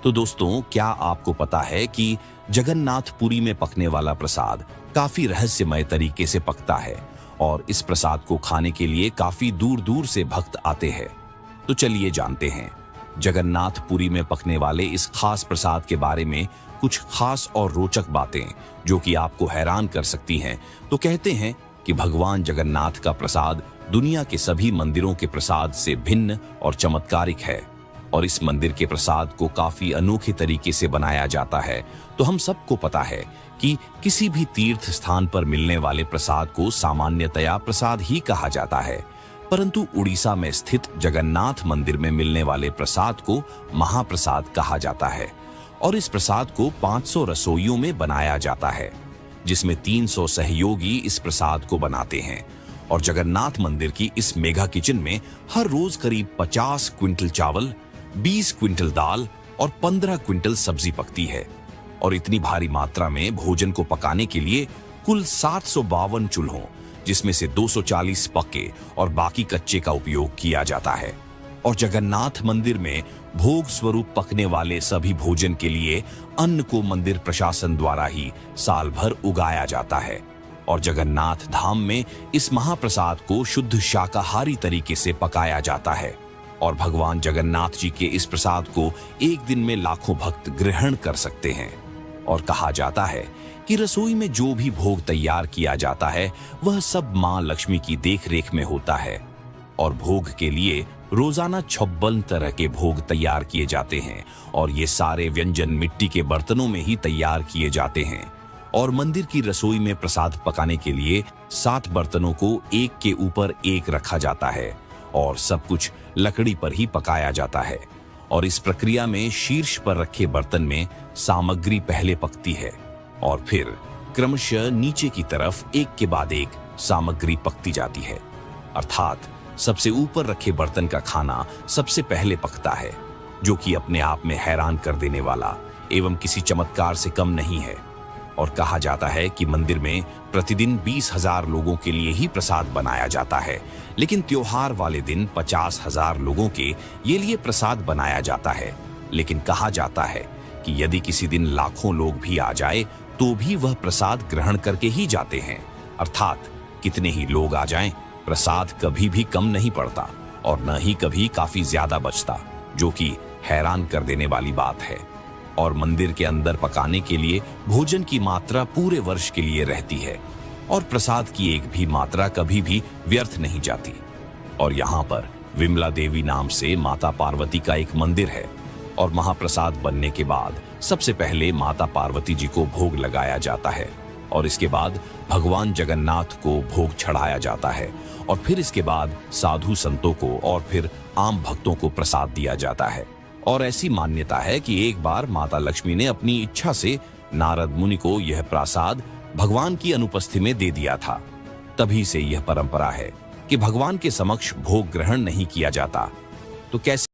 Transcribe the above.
तो दोस्तों, क्या आपको पता है कि जगन्नाथपुरी में पकने वाला प्रसाद काफी रहस्यमय तरीके से पकता है और इस प्रसाद को खाने के लिए काफी दूर दूर से भक्त आते हैं। तो चलिए जानते हैं जगन्नाथपुरी में पकने वाले इस खास प्रसाद के बारे में कुछ खास और रोचक बातें जो कि आपको हैरान कर सकती हैं। तो कहते हैं कि भगवान जगन्नाथ का प्रसाद दुनिया के सभी मंदिरों के प्रसाद से भिन्न और चमत्कारिक है और इस मंदिर के प्रसाद को काफी अनोखे तरीके से बनाया जाता है। तो हम सबको पता है कि किसी भी तीर्थ स्थान पर मिलने वाले प्रसाद को सामान्यतया प्रसाद ही कहा जाता है, परंतु उड़ीसा में स्थित जगन्नाथ मंदिर में मिलने वाले प्रसाद को महाप्रसाद कहा जाता है और इस प्रसाद को 500 रसोइयों में बनाया जाता है, जिसमें 300 सहयोगी इस प्रसाद को बनाते हैं। और जगन्नाथ मंदिर की इस मेगा किचन में हर रोज करीब 50 क्विंटल चावल, 20 क्विंटल दाल और 15 क्विंटल सब्जी पकती है और इतनी भारी मात्रा में भोजन को पकाने के लिए कुल 752 चूल्हों, जिसमें से 240 पके और बाकी कच्चे का उपयोग किया जाता है। और जगन्नाथ मंदिर में भोग स्वरूप पकने वाले सभी भोजन के लिए अन्न को मंदिर प्रशासन द्वारा ही साल भर उगाया जाता है और जगन्नाथ धाम में इस महाप्रसाद को शुद्ध शाकाहारी तरीके से पकाया जाता है और भगवान जगन्नाथ जी के इस प्रसाद को एक दिन में लाखों भक्त ग्रहण कर सकते हैं। और कहा जाता है कि रसोई में जो भी भोग तैयार किया जाता है वह सब मां लक्ष्मी की देखरेख में होता है और भोग के लिए रोजाना 56 तरह के भोग तैयार किए जाते हैं और ये सारे व्यंजन मिट्टी के बर्तनों में ही तैयार किए जाते हैं और मंदिर की रसोई में प्रसाद पकाने के लिए 7 बर्तनों को एक के ऊपर एक रखा जाता है और सब कुछ लकड़ी पर ही पकाया जाता है और इस प्रक्रिया में शीर्ष पर रखे बर्तन में सामग्री पहले पकती है और फिर क्रमशः नीचे की तरफ एक के बाद एक सामग्री पकती जाती है, अर्थात सबसे ऊपर रखे बर्तन का खाना सबसे पहले पकता है, जो कि अपने आप में हैरान कर देने वाला एवं किसी चमत्कार से कम नहीं है। और कहा जाता है कि मंदिर में प्रतिदिन 20,000 लोगों के लिए ही प्रसाद बनाया जाता है, लेकिन त्योहार वाले दिन 50,000 लोगों के ये लिए प्रसाद बनाया जाता है। लेकिन कहा जाता है कि यदि किसी दिन लाखों लोग भी आ जाए तो भी वह प्रसाद ग्रहण करके ही जाते हैं, अर्थात कितने ही लोग आ जाएं, प्रसाद कभी भी कम नहीं पड़ता और न ही कभी काफी ज्यादा बचता, जो कि हैरान कर देने वाली बात है। और मंदिर के अंदर पकाने के लिए भोजन की मात्रा पूरे वर्ष के लिए रहती है और प्रसाद की एक भी मात्रा कभी भी व्यर्थ नहीं जाती। और यहाँ पर विमला देवी नाम से माता पार्वती का एक मंदिर है और महाप्रसाद बनने के बाद सबसे पहले माता पार्वती जी को भोग लगाया जाता है और इसके बाद भगवान जगन्नाथ को भोग चढ़ाया जाता है और फिर इसके बाद साधु संतों को और फिर आम भक्तों को प्रसाद दिया जाता है। और ऐसी मान्यता है कि एक बार माता लक्ष्मी ने अपनी इच्छा से नारद मुनि को यह प्रसाद भगवान की अनुपस्थिति में दे दिया था। तभी से यह परंपरा है कि भगवान के समक्ष भोग ग्रहण नहीं किया जाता। तो कैसे